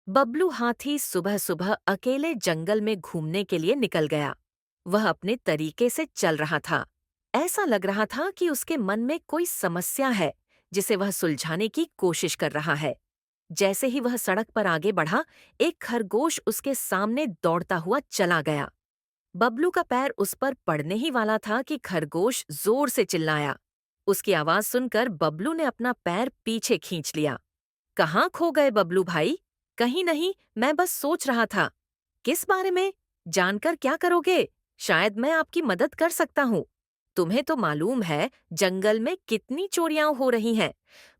बबलू हाथी सुबह सुबह अकेले जंगल में घूमने के लिए निकल गया। वह अपने तरीके से चल रहा था। ऐसा लग रहा था कि उसके मन में कोई समस्या है जिसे वह सुलझाने की कोशिश कर रहा है। जैसे ही वह सड़क पर आगे बढ़ा, एक खरगोश उसके सामने दौड़ता हुआ चला गया। बबलू का पैर उस पर पड़ने ही वाला था कि खरगोश जोर से चिल्लाया। उसकी आवाज सुनकर बबलू ने अपना पैर पीछे खींच लिया। कहाँ खो गए बबलू भाई? कहीं नहीं, मैं बस सोच रहा था। किस बारे में? जानकर क्या करोगे? शायद मैं आपकी मदद कर सकता हूँ। तुम्हें तो मालूम है जंगल में कितनी चोरियां हो रही हैं,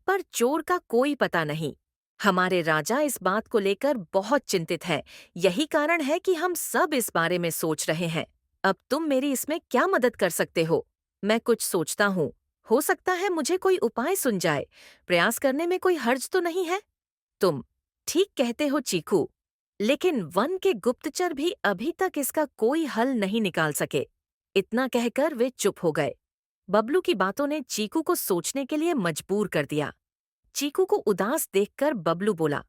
पर चोर का कोई पता नहीं। हमारे राजा इस बात को लेकर बहुत चिंतित हैं। यही कारण है कि हम सब इस बारे में सोच रहे हैं। अब तुम मेरी इसमें क्या मदद कर सकते हो? मैं कुछ सोचता हूँ। हो सकता है मुझे कोई उपाय सुन जाए। प्रयास करने में कोई हर्ज तो नहीं है। तुम ठीक कहते हो चीकू, लेकिन वन के गुप्तचर भी अभी तक इसका कोई हल नहीं निकाल सके। इतना कहकर वे चुप हो गए। बबलू की बातों ने चीकू को सोचने के लिए मजबूर कर दिया। चीकू को उदास देखकर बबलू बोला,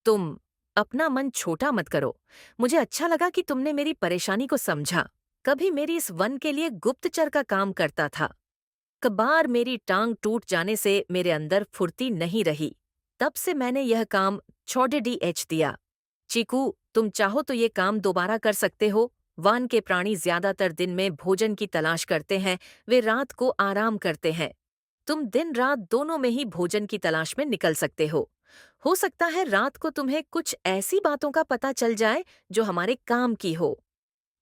तुम अपना मन छोटा मत करो। मुझे अच्छा लगा कि तुमने मेरी परेशानी को समझा। कभी मेरी इस वन के लिए गुप्तचर का काम करता था। कबार मेरी टांग टूट जाने से मेरे अंदर फुर्ती नहीं रही। तब से मैंने यह काम छोड़े दिया। चीकू, तुम चाहो तो ये काम दोबारा कर सकते हो। वन के प्राणी ज्यादातर दिन में भोजन की तलाश करते हैं, वे रात को आराम करते हैं। तुम दिन रात दोनों में ही भोजन की तलाश में निकल सकते हो। हो सकता है रात को तुम्हें कुछ ऐसी बातों का पता चल जाए जो हमारे काम की हो।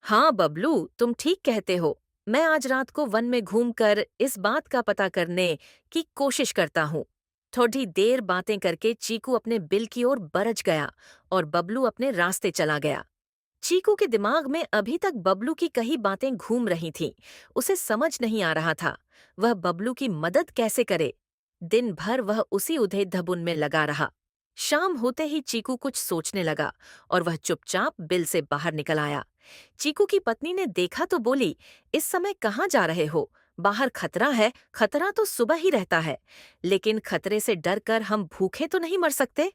हाँ बबलू, तुम ठीक कहते हो। मैं आज रात को वन में घूमकर इस बात का पता करने की कोशिश करता हूँ। थोड़ी देर बातें करके चीकू अपने बिल की ओर बरच गया और बबलू अपने रास्ते चला गया। चीकू के दिमाग में अभी तक बबलू की कई बातें घूम रही थीं। उसे समझ नहीं आ रहा था वह बबलू की मदद कैसे करे। दिन भर वह उसी उधेड़-बुन में लगा रहा। शाम होते ही चीकू कुछ सोचने लगा और वह चुपचाप बिल से बाहर निकल आया। चीकू की पत्नी ने देखा तो बोली, इस समय कहाँ जा रहे हो? बाहर खतरा है। खतरा तो सुबह ही रहता है, लेकिन खतरे से डरकर हम भूखे तो नहीं मर सकते।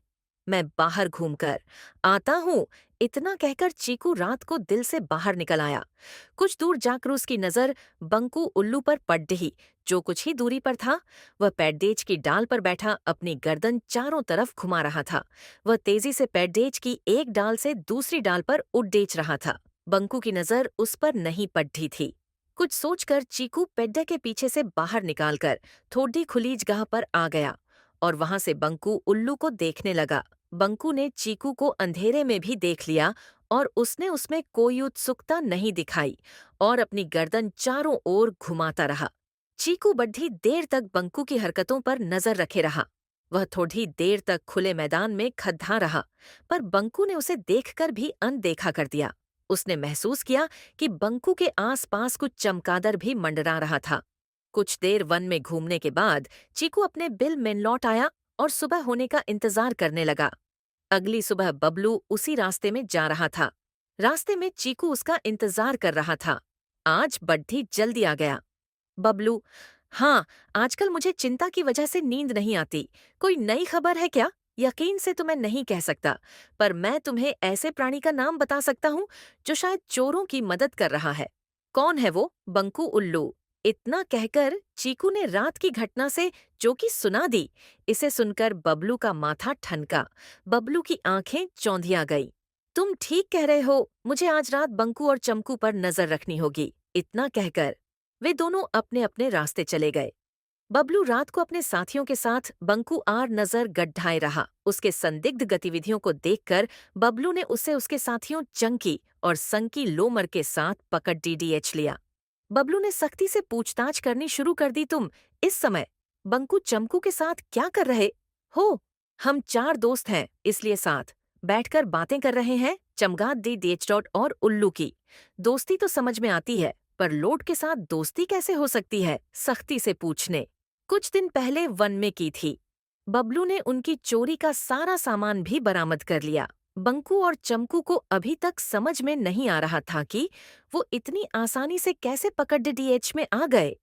मैं बाहर घूमकर आता हूँ। इतना कहकर चीकू रात को दिल से बाहर निकल आया। कुछ दूर जाकर उसकी नजर बंकू उल्लू पर पड़ रही, जो कुछ ही दूरी पर था। वह पेड़देज की डाल पर बैठा अपनी गर्दन चारों तरफ घुमा रहा था। वह तेजी से पेड़देज की एक डाल से दूसरी डाल पर उड़ेच रहा था। बंकू की नजर उस पर नहीं पड़ी थी। कुछ सोचकर चीकू पेड्डे के पीछे से बाहर निकालकर थोड़ी खुली जगह पर आ गया और वहां से बंकू उल्लू को देखने लगा। बंकू ने चीकू को अंधेरे में भी देख लिया और उसने उसमें कोई उत्सुकता नहीं दिखाई और अपनी गर्दन चारों ओर घुमाता रहा। चीकू बड्ढी देर तक बंकू की हरकतों पर नजर रखे रहा। वह थोड़ी देर तक खुले मैदान में खद्दा रहा, पर बंकू ने उसे देखकर भी अनदेखा कर दिया। उसने महसूस किया कि बंकू के आसपास कुछ चमगादड़ भी मंडरा रहा था। कुछ देर वन में घूमने के बाद चीकू अपने बिल में लौट आया और सुबह होने का इंतजार करने लगा। अगली सुबह बबलू उसी रास्ते में जा रहा था। रास्ते में चीकू उसका इंतजार कर रहा था। आज बड्ढी जल्दी आ गया। बबलू, हाँ, आजकल मुझे चिंता की वजह से नींद नहीं आती। कोई नई खबर है क्या? यकीन से तो मैं नहीं कह सकता, पर मैं तुम्हें ऐसे प्राणी का नाम बता सकता हूँ जो शायद चोरों की मदद कर रहा है। कौन है वो? बंकू उल्लू। इतना कहकर चीकू ने रात की घटना से जो कि सुना दी। इसे सुनकर बबलू का माथा ठनका। बबलू की आंखें चौंधिया गई। तुम ठीक कह रहे हो, मुझे आज रात बंकू और चमकू पर नजर रखनी होगी। इतना कहकर वे दोनों अपने अपने रास्ते चले गए। बबलू रात को अपने साथियों के साथ बंकू आर नजर गड्ढाए रहा। उसके संदिग्ध गतिविधियों को देखकर बबलू ने उसे उसके साथियों चंकी और संकी लोमर के साथ पकड़ डीडीएच लिया। बबलू ने सख्ती से पूछताछ करनी शुरू कर दी। तुम इस समय बंकू चमकू के साथ क्या कर रहे हो? हम चार दोस्त हैं, इसलिए साथ बैठकर बातें कर रहे हैं। चमगाद डी डेच डॉट और उल्लू की दोस्ती तो समझ में आती है, पर लोड के साथ दोस्ती कैसे हो सकती है? सख्ती से पूछने कुछ दिन पहले वन में की थी। बबलू ने उनकी चोरी का सारा सामान भी बरामद कर लिया। बंकू और चमकू को अभी तक समझ में नहीं आ रहा था कि वो इतनी आसानी से कैसे पकड़ डीएच में आ गए।